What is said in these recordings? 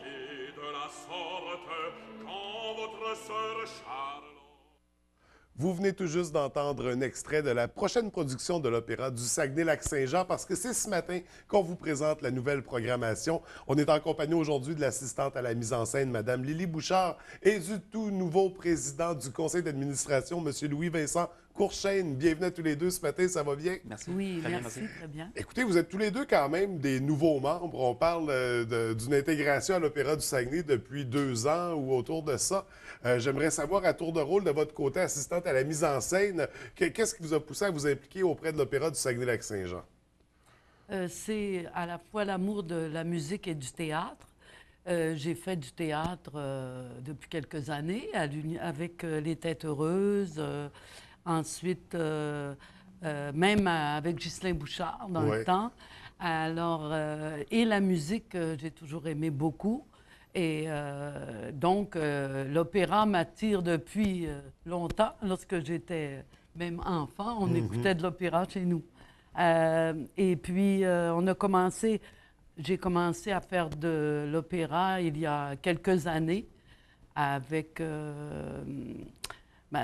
de la sorte quand votre sœur Charlotte. Vous venez tout juste d'entendre un extrait de la prochaine production de l'Opéra du Saguenay-Lac-Saint-Jean parce que c'est ce matin qu'on vous présente la nouvelle programmation. On est en compagnie aujourd'hui de l'assistante à la mise en scène, Mme Lily Bouchard, et du tout nouveau président du conseil d'administration, M. Louis-Vincent Courchaine. Bienvenue à tous les deux ce matin, ça va bien? Merci. Oui, Très bien, merci, très bien. Écoutez, vous êtes tous les deux quand même des nouveaux membres. On parle d'une intégration à l'Opéra du Saguenay depuis 2 ans ou autour de ça. J'aimerais savoir, à tour de rôle, de votre côté, assistante à la mise en scène, qu'est-ce qui vous a poussé à vous impliquer auprès de l'Opéra du Saguenay-Lac-Saint-Jean? C'est à la fois l'amour de la musique et du théâtre. J'ai fait du théâtre depuis quelques années avec Les Têtes Heureuses. Ensuite, même avec Ghislain Bouchard dans le temps. Alors, et la musique, j'ai toujours aimé beaucoup. Et donc, l'opéra m'attire depuis longtemps. Lorsque j'étais même enfant, on écoutait de l'opéra chez nous. Et puis, j'ai commencé à faire de l'opéra il y a quelques années avec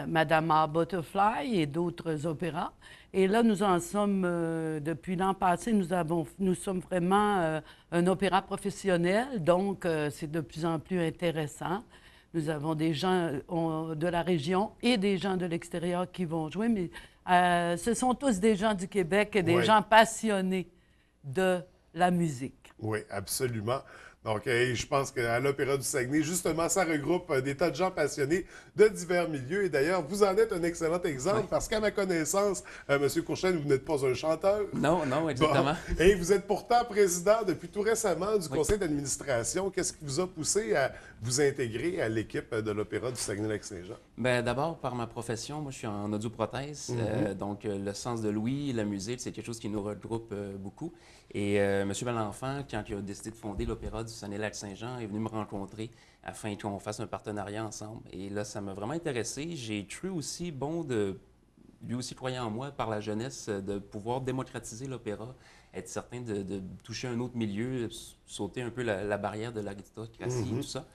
Madame A. Butterfly et d'autres opéras. Et là, nous en sommes, depuis l'an passé, nous sommes vraiment un opéra professionnel, donc c'est de plus en plus intéressant. Nous avons des gens de la région et des gens de l'extérieur qui vont jouer, mais ce sont tous des gens du Québec et des gens passionnés de la musique. Oui, absolument. Donc, je pense qu'à l'Opéra du Saguenay, justement, ça regroupe des tas de gens passionnés de divers milieux. Et d'ailleurs, vous en êtes un excellent exemple parce qu'à ma connaissance, M. Courchaine, vous n'êtes pas un chanteur. Non, non, exactement. Bon. Et vous êtes pourtant président depuis tout récemment du conseil d'administration. Qu'est-ce qui vous a poussé à vous intégrer à l'équipe de l'Opéra du Saguenay-Lac-Saint-Jean? Bien, d'abord, par ma profession, moi, je suis en audioprothèse. Donc, le sens de l'ouïe, la musique, c'est quelque chose qui nous regroupe beaucoup. Et M. Malenfant, quand il a décidé de fonder l'Opéra du Saguenay-Lac-Saint-Jean, est venu me rencontrer afin qu'on fasse un partenariat ensemble. Et là, ça m'a vraiment intéressé. J'ai cru aussi bon de... Lui aussi croyait en moi par la jeunesse de pouvoir démocratiser l'opéra, être certain de toucher un autre milieu, sauter un peu la barrière de l'aristocratie et tout ça.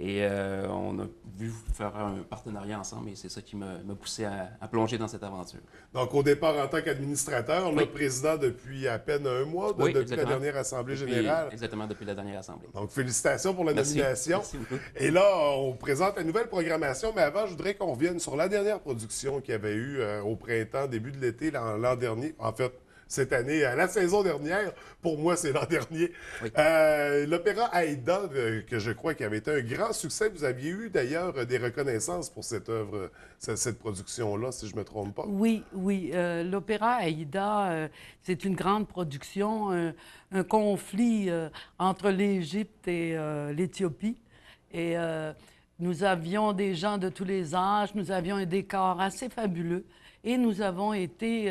Et on a vu faire un partenariat ensemble et c'est ça qui m'a poussé à plonger dans cette aventure. Donc, au départ, en tant qu'administrateur, le président depuis à peine 1 mois, depuis la dernière Assemblée générale. Exactement, depuis la dernière Assemblée. Donc, félicitations pour la nomination. Merci beaucoup. Et là, on présente la nouvelle programmation, mais avant, je voudrais qu'on revienne sur la dernière production qu'il y avait eu au printemps, début de l'été, l'an dernier. En fait, cette année, la saison dernière. Pour moi, c'est l'an dernier. Oui. L'opéra Aïda, que je crois qui avait été un grand succès. Vous aviez eu d'ailleurs des reconnaissances pour cette œuvre, cette production-là, si je ne me trompe pas. Oui, oui. L'opéra Aïda, c'est une grande production, un conflit entre l'Égypte et l'Éthiopie. Et nous avions des gens de tous les âges, nous avions un décor assez fabuleux et nous avons été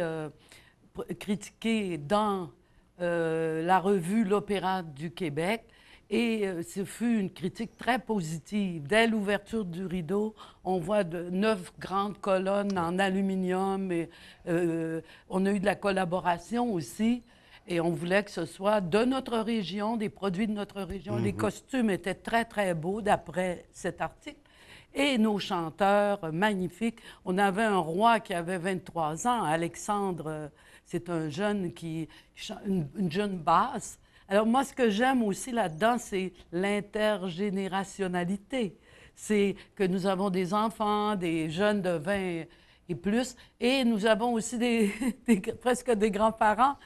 critiqué dans la revue L'Opéra du Québec et ce fut une critique très positive. Dès l'ouverture du rideau, on voit 9 grandes colonnes en aluminium et on a eu de la collaboration aussi et on voulait que ce soit de notre région, des produits de notre région. Les costumes étaient très, très beaux d'après cet article. Et nos chanteurs magnifiques. On avait un roi qui avait 23 ans, Alexandre, c'est un jeune une jeune basse. Alors moi, ce que j'aime aussi là-dedans, c'est l'intergénérationnalité. C'est que nous avons des enfants, des jeunes de 20 et plus, et nous avons aussi presque des grands-parents.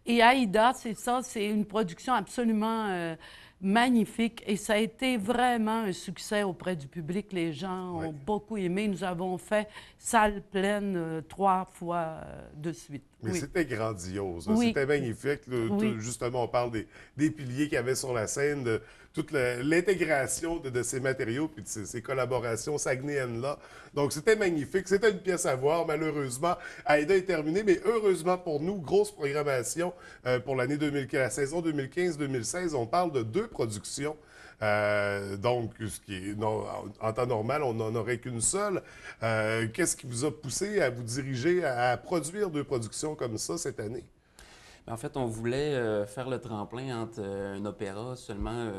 Et Aïda, c'est ça, c'est une production absolument magnifique et ça a été vraiment un succès auprès du public. Les gens ont beaucoup aimé. Nous avons fait salle pleine 3 fois de suite. Mais c'était grandiose. Oui. C'était magnifique. Justement, on parle des piliers qu'il y avait sur la scène, de toute l'intégration de ces matériaux puis de ces collaborations saguenéennes-là. Donc, c'était magnifique. C'était une pièce à voir. Malheureusement, Aïda est terminée, mais heureusement pour nous, grosse programmation pour l'année 2015, la saison 2015-2016. On parle de 2 productions. Donc, ce qui est, en temps normal, on n'en aurait qu'une seule. Qu'est-ce qui vous a poussé à vous diriger à produire 2 productions comme ça cette année? En fait, on voulait faire le tremplin entre un opéra seulement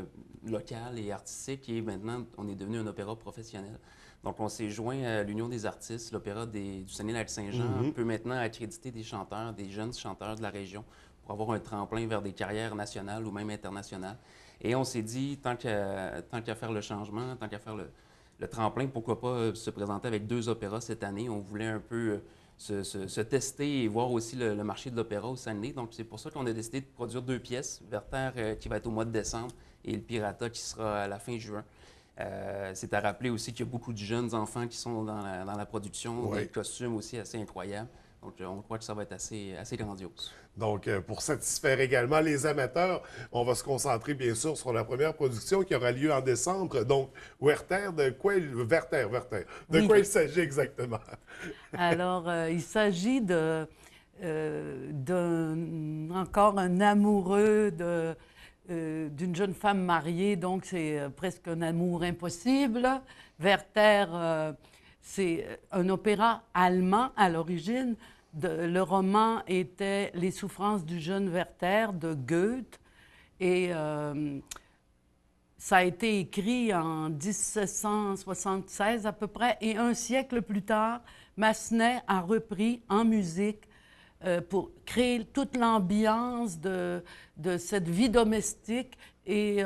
local et artistique et maintenant, on est devenu un opéra professionnel. Donc, on s'est joint à l'Union des artistes. L'Opéra du Saguenay-Lac-Saint-Jean peut maintenant accréditer des chanteurs, des jeunes chanteurs de la région pour avoir un tremplin vers des carrières nationales ou même internationales. Et on s'est dit, tant qu'à faire le changement, tant qu'à faire le tremplin, pourquoi pas se présenter avec 2 opéras cette année. On voulait un peu se tester et voir aussi le marché de l'opéra au Saguenay. Donc, c'est pour ça qu'on a décidé de produire 2 pièces. Werther qui va être au mois de décembre et le Pirata qui sera à la fin juin. C'est à rappeler aussi qu'il y a beaucoup de jeunes enfants qui sont dans la production, Oui. des costumes aussi assez incroyables. Donc, on croit que ça va être assez grandiose. Donc, pour satisfaire également les amateurs, on va se concentrer bien sûr sur la première production qui aura lieu en décembre. Donc, Werther, de quoi il s'agit exactement? Alors, il s'agit encore un amoureux d'une jeune femme mariée, donc c'est presque un amour impossible. Werther, c'est un opéra allemand à l'origine. Le roman était Les souffrances du jeune Werther de Goethe et ça a été écrit en 1776 à peu près et un siècle plus tard, Massenet a repris en musique pour créer toute l'ambiance de cette vie domestique et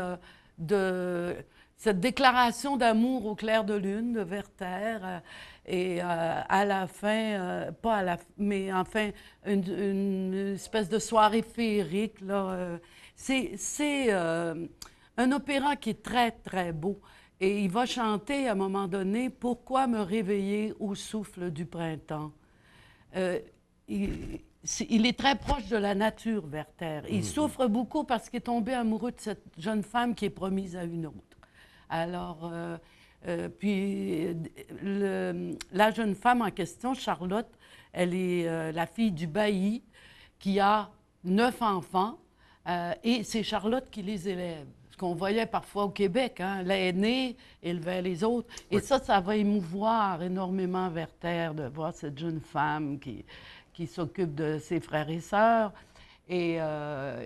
de cette déclaration d'amour au clair de lune de Werther. Et à la fin, pas à la mais enfin, une espèce de soirée féerique. Là, c'est un opéra qui est très, très beau. Et il va chanter à un moment donné « Pourquoi me réveiller au souffle du printemps » il est très proche de la nature, Werther. Il souffre beaucoup parce qu'il est tombé amoureux de cette jeune femme qui est promise à une autre. Alors, la jeune femme en question, Charlotte, elle est la fille du bailli qui a 9 enfants et c'est Charlotte qui les élève. Ce qu'on voyait parfois au Québec, hein, l'aîné élevait les autres. Et ça va émouvoir énormément Werther de voir cette jeune femme qui s'occupe de ses frères et sœurs. Et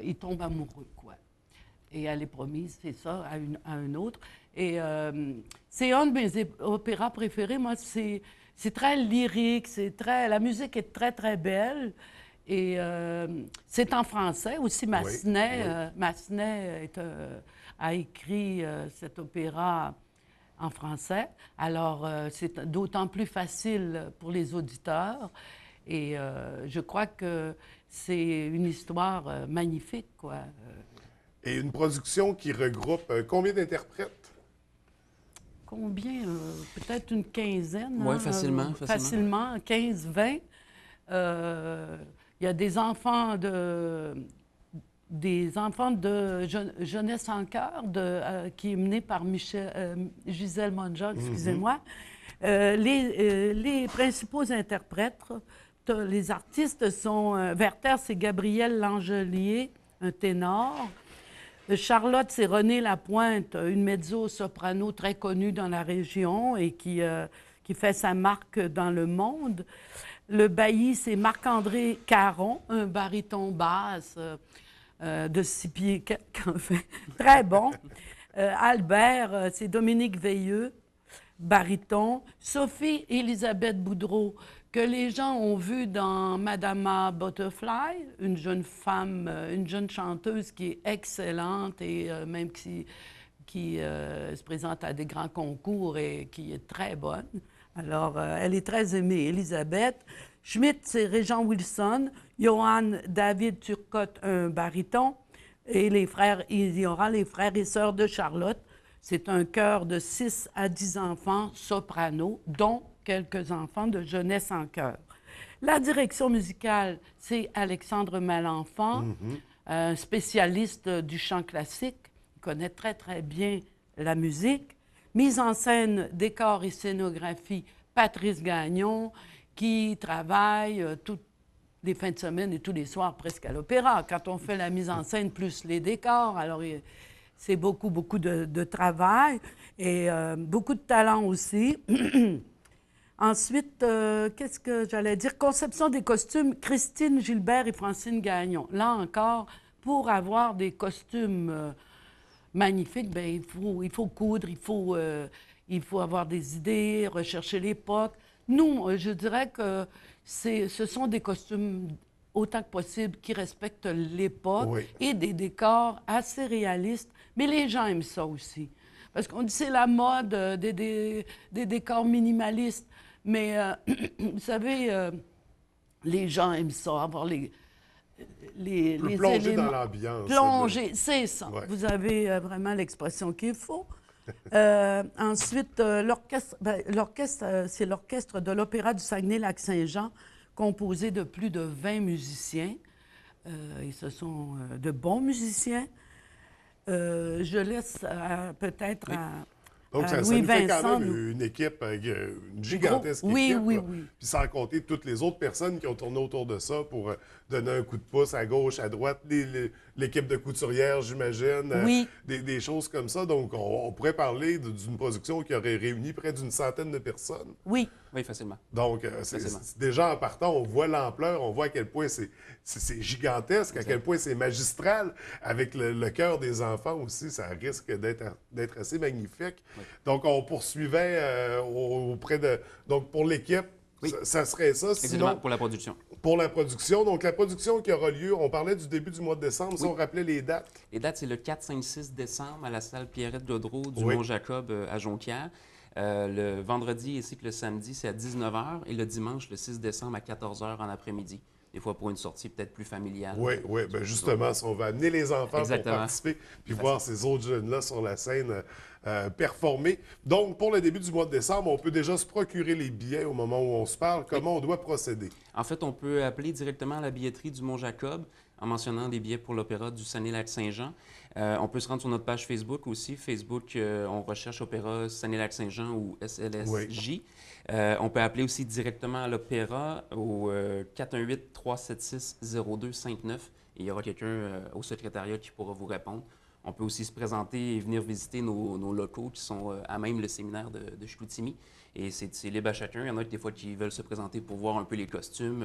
il tombe amoureux, quoi. Et elle est promise, c'est ça, à un autre. Et c'est un de mes opéras préférés. Moi, c'est très lyrique, la musique est très, très belle. Et c'est en français aussi. Massenet, Massenet a écrit cet opéra en français. Alors, c'est d'autant plus facile pour les auditeurs. Et je crois que c'est une histoire magnifique, quoi. Et une production qui regroupe combien d'interprètes? Combien? Peut-être une quinzaine. Oui, hein, facilement. Facilement, 15-20. Il y a des enfants de Jeunesse en cœur qui est mené par Gisèle Monja, excusez-moi. Les principaux interprètes, les artistes sont... Werther, c'est Gabriel Langelier, un ténor. Charlotte, c'est Renée Lapointe, une mezzo-soprano très connue dans la région et qui fait sa marque dans le monde. Le bailli, c'est Marc-André Caron, un baryton basse de 6 pieds, enfin, très bon. Albert, c'est Dominique Veilleux, baryton. Sophie-Élisabeth Boudreau, que les gens ont vu dans Madama Butterfly, une jeune femme, une jeune chanteuse qui est excellente et même qui se présente à des grands concours et qui est très bonne. Alors, elle est très aimée, Élisabeth. Schmidt, c'est Régent Wilson. Johann David Turcotte, un baryton. Et il y aura les frères et sœurs de Charlotte. C'est un chœur de 6 à 10 enfants soprano, dont quelques enfants de jeunesse en chœur. La direction musicale, c'est Alexandre Malenfant, un spécialiste du chant classique. Il connaît très, très bien la musique. Mise en scène, décor et scénographie, Patrice Gagnon, qui travaille toutes les fins de semaine et tous les soirs presque à l'opéra. Quand on fait la mise en scène plus les décors, alors c'est beaucoup, beaucoup de travail et beaucoup de talent aussi. Ensuite, qu'est-ce que j'allais dire? Conception des costumes, Christine Gilbert et Francine Gagnon. Là encore, pour avoir des costumes magnifiques, bien, il faut coudre, il faut avoir des idées, rechercher l'époque. Nous, je dirais que ce sont des costumes autant que possible qui respectent l'époque Oui. et des décors assez réalistes. Mais les gens aiment ça aussi. Parce qu'on dit c'est la mode des décors minimalistes. Mais vous savez, les gens aiment ça, avoir les plonger éléments. dans l'ambiance. Plonger, c'est ça. Ouais. Vous avez vraiment l'expression qu'il faut. Ensuite, l'orchestre, c'est l'orchestre de l'Opéra du Saguenay-Lac-Saint-Jean, composé de plus de 20 musiciens. Et ce sont de bons musiciens. Je laisse peut-être à Donc, ça Louis nous fait Vincent. quand même une équipe, une gigantesque Oui, équipe. oui, là. oui. Puis sans compter toutes les autres personnes qui ont tourné autour de ça pour donner un coup de pouce à gauche, à droite. L'équipe de couturières, j'imagine. Oui. Des choses comme ça. Donc, on pourrait parler d'une production qui aurait réuni près d'une centaine de personnes. Oui. Oui, facilement. Donc, Facilement. déjà en partant, on voit l'ampleur, on voit à quel point c'est gigantesque, à quel point c'est magistral. Avec le cœur des enfants aussi, ça risque d'être assez magnifique. Oui. Donc, on poursuivait auprès de... Donc, pour l'équipe, Oui. ça serait ça. Exactement, Sinon, pour la production. pour la production, donc la production qui aura lieu, on parlait du début du mois de décembre, si Oui. on rappelait les dates. Les dates, c'est le 4, 5, 6 décembre à la salle Pierrette-Godreau du Oui. Mont-Jacob à Jonquière. Le vendredi ainsi que le samedi, c'est à 19h. Et le dimanche, le 6 décembre, à 14h en après-midi. Des fois pour une sortie peut-être plus familiale. Oui, oui. Ben justement, si on va amener les enfants Exactement. pour participer, puis voir ces autres jeunes-là sur la scène performer. Donc, pour le début du mois de décembre, on peut déjà se procurer les billets au moment où on se parle. Comment on doit procéder? En fait, on peut appeler directement à la billetterie du Mont-Jacob en mentionnant des billets pour l'Opéra du Saguenay-Lac-Saint-Jean. On peut se rendre sur notre page Facebook aussi. Facebook, on recherche Opéra Saguenay-Lac-Saint-Jean ou SLSJ. On peut appeler aussi directement à l'Opéra au 418-376-0259. Il y aura quelqu'un au secrétariat qui pourra vous répondre. On peut aussi se présenter et venir visiter nos locaux qui sont à même le séminaire de Chicoutimi. Et c'est libre à chacun. Il y en a des fois qui veulent se présenter pour voir un peu les costumes,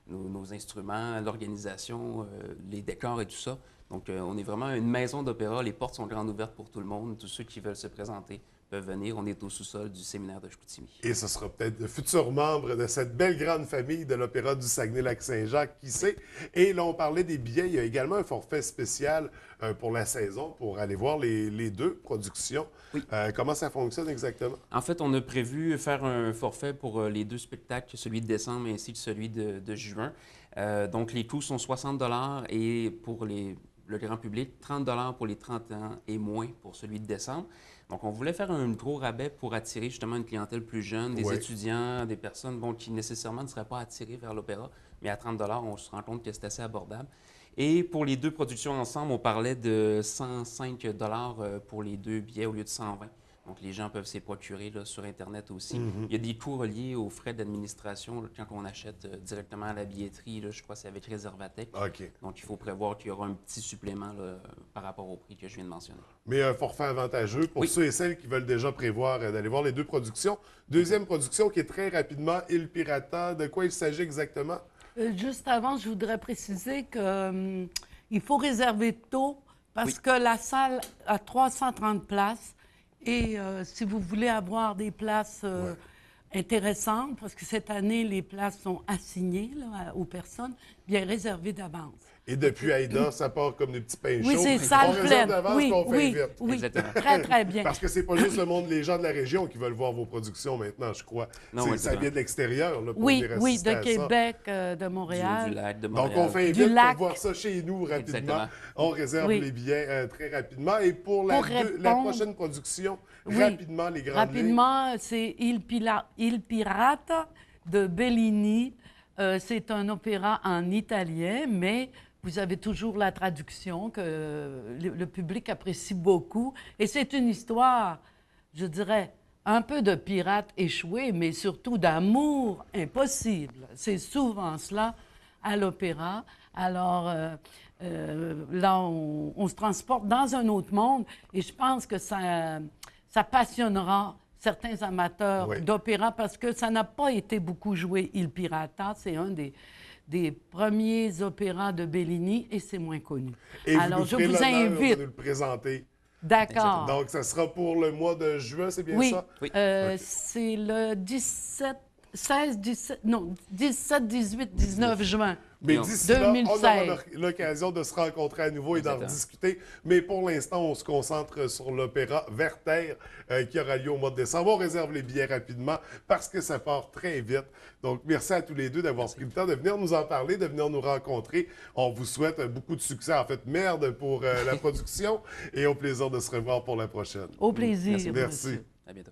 nos instruments, l'organisation, les décors et tout ça. Donc, on est vraiment une maison d'opéra. Les portes sont grandes ouvertes pour tout le monde. Tous ceux qui veulent se présenter peuvent venir. On est au sous-sol du séminaire de Chicoutimi. Et ce sera peut-être le futur membre de cette belle grande famille de l'Opéra du Saguenay-Lac-Saint-Jean, qui sait. Et là, on parlait des billets. Il y a également un forfait spécial pour la saison, pour aller voir les deux productions. Oui. Comment ça fonctionne exactement? En fait, on a prévu faire un forfait pour les deux spectacles, celui de décembre ainsi que celui de juin. Donc, les coûts sont 60 $ et pour le grand public, 30 $ pour les 30 ans et moins pour celui de décembre. Donc, on voulait faire un gros rabais pour attirer justement une clientèle plus jeune, des étudiants, des personnes qui nécessairement ne seraient pas attirées vers l'opéra, mais à 30 $, on se rend compte que c'est assez abordable. Et pour les deux productions ensemble, on parlait de 105 $ pour les deux billets au lieu de 120. Donc, les gens peuvent s'y procurer là, sur Internet aussi. Il y a des coûts reliés aux frais d'administration quand on achète directement à la billetterie. Là, je crois que c'est avec Réservatec. OK. Donc, il faut prévoir qu'il y aura un petit supplément là, par rapport au prix que je viens de mentionner. Mais un forfait avantageux pour ceux et celles qui veulent déjà prévoir d'aller voir les deux productions. Deuxième production qui est très rapidement Il Pirata. De quoi il s'agit exactement? Juste avant, je voudrais préciser qu'il faut réserver tôt parce que la salle a 330 places. Et si vous voulez avoir des places intéressantes, parce que cette année, les places sont assignées là, aux personnes, bien réservées d'avance. Et depuis Aïda, ça part comme des petits pains chauds. Oui, c'est On salle réserve pleine. d'avance, Oui, puis on fait oui, vite. oui. Exactement. Très, très bien. Parce que c'est pas juste les gens de la région qui veulent voir vos productions maintenant, je crois. Non, Ça exactement. vient de l'extérieur là, pour Oui, venir oui, assister de à ça. Québec, de Montréal. Du lac de Donc, Montréal. on fait Du vite lac. pour voir ça chez nous rapidement. Exactement. On réserve Oui. les billets très rapidement. Et pour la répondre- prochaine production, Oui. rapidement, les grandes lignes. Rapidement, c'est Il Pirata de Bellini. C'est un opéra en italien, mais vous avez toujours la traduction que le public apprécie beaucoup. Et c'est une histoire, je dirais, un peu de pirate échoué, mais surtout d'amour impossible. C'est souvent cela à l'opéra. Alors, là, on se transporte dans un autre monde et je pense que ça passionnera certains amateurs Oui. d'opéra parce que ça n'a pas été beaucoup joué, Il Pirata. C'est un des premiers opéras de Bellini et c'est moins connu. Et Alors, vous je nous ferez vous l'honneur invite. de nous le présenter. D'accord. Donc, ça sera pour le mois de juin, c'est bien Oui, ça? Oui. c'est le 17, 18, 19 juin. Mais Non. d'ici là, on 2016. aura l'occasion de se rencontrer à nouveau et d'en Exactement. discuter. Mais pour l'instant, on se concentre sur l'opéra Werther qui aura lieu au mois de décembre. On réserve les billets rapidement parce que ça part très vite. Donc, merci à tous les deux d'avoir pris le temps de venir nous en parler, de venir nous rencontrer. On vous souhaite beaucoup de succès. En fait, merde pour la production et au plaisir de se revoir pour la prochaine. Au plaisir. Merci. monsieur. À bientôt.